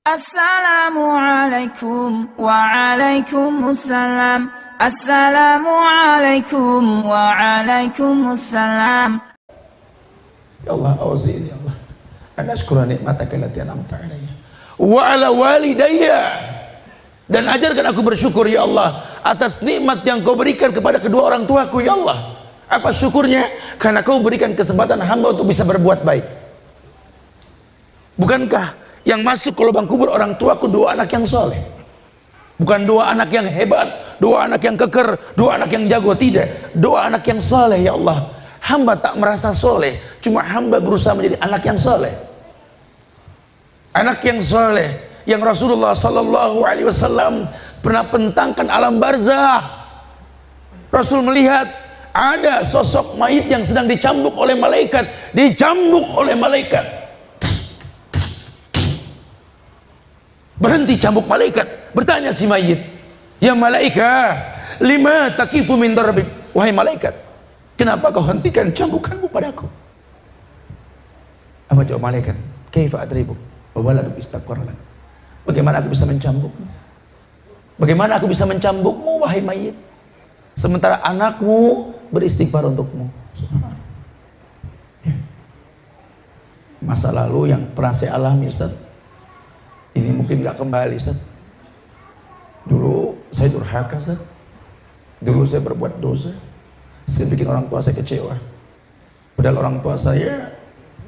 Assalamualaikum waalaikumsalam. Assalamualaikum waalaikumsalam. Ya Allah, awzini ya Allah an ashkura ni'mataka allati an'amta alayya wa ala walidayya, dan ajarkan aku bersyukur ya Allah atas nikmat yang kau berikan kepada kedua orang tuaku ya Allah. Apa syukurnya? Karena kau berikan kesempatan hamba untuk bisa berbuat baik. Bukankah yang masuk ke lubang kubur orang tuaku dua anak yang soleh? Bukan dua anak yang hebat, dua anak yang keker, dua anak yang jago, tidak. Dua anak yang soleh ya Allah. Hamba tak merasa soleh, cuma hamba berusaha menjadi anak yang soleh. Anak yang soleh yang Rasulullah Sallallahu Alaihi Wasallam pernah pentangkan alam barzah. Rasul melihat ada sosok mayit yang sedang dicambuk oleh malaikat, Berhenti cambuk malaikat. Bertanya si mayit, ya malaikat, lima takifu min darbik? Wahai malaikat, kenapa kau hentikan cambukanmu padaku? Apa jawab malaikat? Kaifa adribu wa waladuk istaqarra. Bagaimana aku bisa mencambukmu? Bagaimana aku bisa mencambukmu wahai mayit, sementara anakmu beristighfar untukmu? Masa lalu yang pernah saya alami, Ustaz, ini mungkin gak kembali, Ustaz. Dulu saya durhaka, Ustaz. Dulu saya berbuat dosa. Saya bikin orang tua saya kecewa. Padahal orang tua saya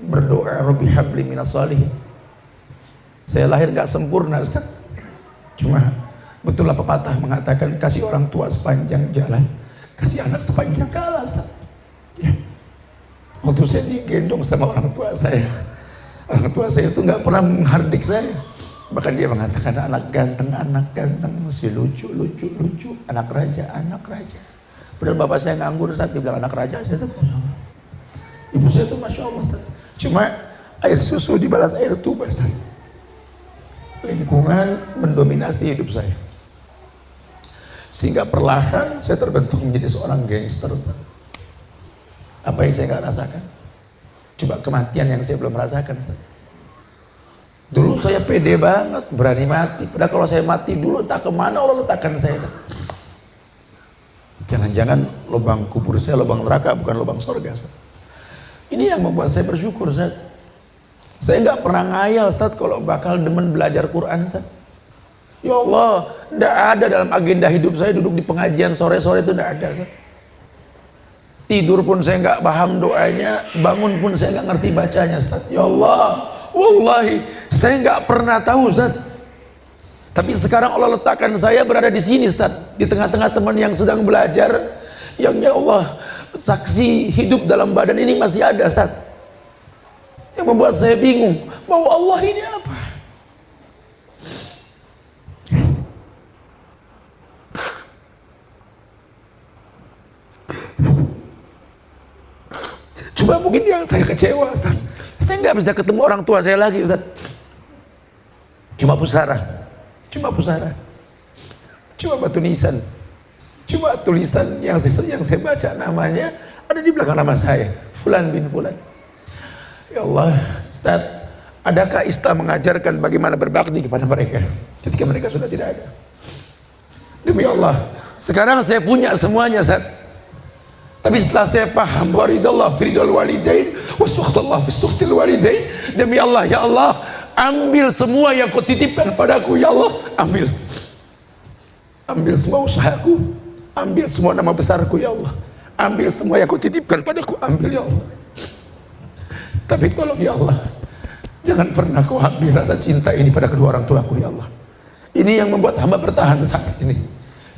berdoa, Rabbi habli minas salihin. Saya lahir gak sempurna, Ustaz. Cuma betul lah pepatah mengatakan, kasih orang tua sepanjang jalan, kasih anak sepanjang kala, Ustaz. Ya. Waktu saya digendong sama orang tua saya itu gak pernah menghardik saya. Bahkan dia mengatakan, anak ganteng, masih lucu, anak raja. Padahal bapak saya nganggur saat dibilang anak raja. Ibu saya itu Masya Allah, Ustaz. Cuma air susu dibalas air tuba, Ustaz. Lingkungan mendominasi hidup saya, sehingga perlahan saya terbentuk menjadi seorang gangster, Ustaz. Apa yang saya gak rasakan? Coba kematian yang saya belum rasakan, Ustaz. Dulu saya pede banget, berani mati. Padahal kalau saya mati dulu, tak kemana Allah letakkan saya. Jangan-jangan lubang kubur saya lubang neraka, bukan lubang surga, Ustaz. Ini yang membuat saya bersyukur, Ustaz. Saya nggak pernah ngayal, Ustaz, kalau bakal demen belajar Quran, Ustaz. Ya Allah, nggak ada dalam agenda hidup saya duduk di pengajian sore-sore, itu nggak ada, Ustaz. Tidur pun saya nggak paham doanya, bangun pun saya nggak ngerti bacanya, Ustaz. Ya Allah, wallahi saya nggak pernah tahu, Ustaz. Tapi sekarang Allah letakkan saya berada di sini, Ustaz, di tengah-tengah teman yang sedang belajar, yang ya Allah, saksi hidup dalam badan ini masih ada, Ustaz. Yang membuat saya bingung, mau Allah ini apa? Coba mungkin yang saya kecewa, Ustaz, saya nggak bisa ketemu orang tua saya lagi, Ustaz. Cuma pusara, cuma batu nisan, cuma tulisan yang saya baca namanya ada di belakang nama saya, Fulan bin Fulan. Ya Allah, Ustaz, adakah Islam mengajarkan bagaimana berbakti kepada mereka ketika mereka sudah tidak ada? Demi Allah, sekarang saya punya semuanya, Ustaz. Tapi setelah saya paham, waridallah firidal walidain wasukhtallah fisukhtil walidain, demi Allah, ya Allah, ambil semua yang kau titipkan padaku, ya Allah, ambil semua usahaku, ambil semua nama besarku, ya Allah, ambil semua yang kau titipkan padaku, ambil, ya Allah. Tapi tolong, ya Allah, jangan pernah kau ambil rasa cinta ini pada kedua orang tuaku, ya Allah. Ini yang membuat hamba bertahan saat ini,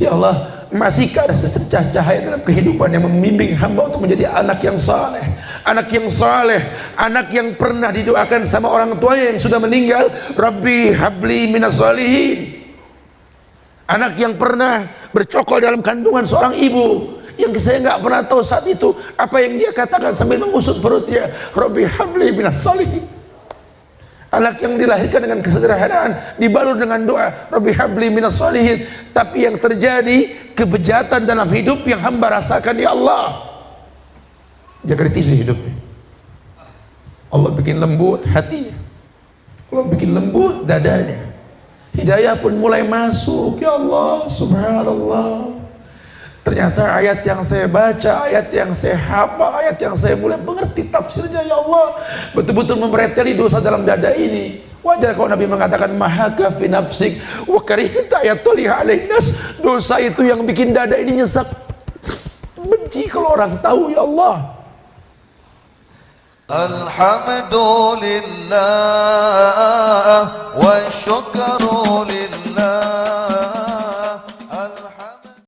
ya Allah. Masihkah ada secercah cahaya dalam kehidupan yang membimbing hamba untuk menjadi anak yang saleh, anak yang pernah didoakan sama orang tuanya yang sudah meninggal, Rabbi habli minas salihin. Anak yang pernah bercokol dalam kandungan seorang ibu yang saya nggak pernah tahu saat itu apa yang dia katakan sambil mengusut perutnya, Rabbi habli minas salihin. Anak yang dilahirkan dengan kesederhanaan, dibalur dengan doa, Rabbi habli minas salihin. Tapi yang terjadi kebejatan dalam hidup yang hamba rasakan, ya Allah, dia kritisi hidupnya. Allah bikin lembut hatinya, Allah bikin lembut dadanya. Hidayah pun mulai masuk. Ya Allah, subhanallah. Ternyata ayat yang saya baca, ayat yang saya hafal, ayat yang saya mulai mengerti tafsirnya, ya Allah, betul-betul membereteli dosa dalam dada ini. Wajar kalau Nabi mengatakan mahaka fi nafsik wa karihta ayatuliha alaihi nas. Dosa itu yang bikin dada ini nyesek. Benci kalau orang tahu, ya Allah. Alhamdulillah wa syukru lillah.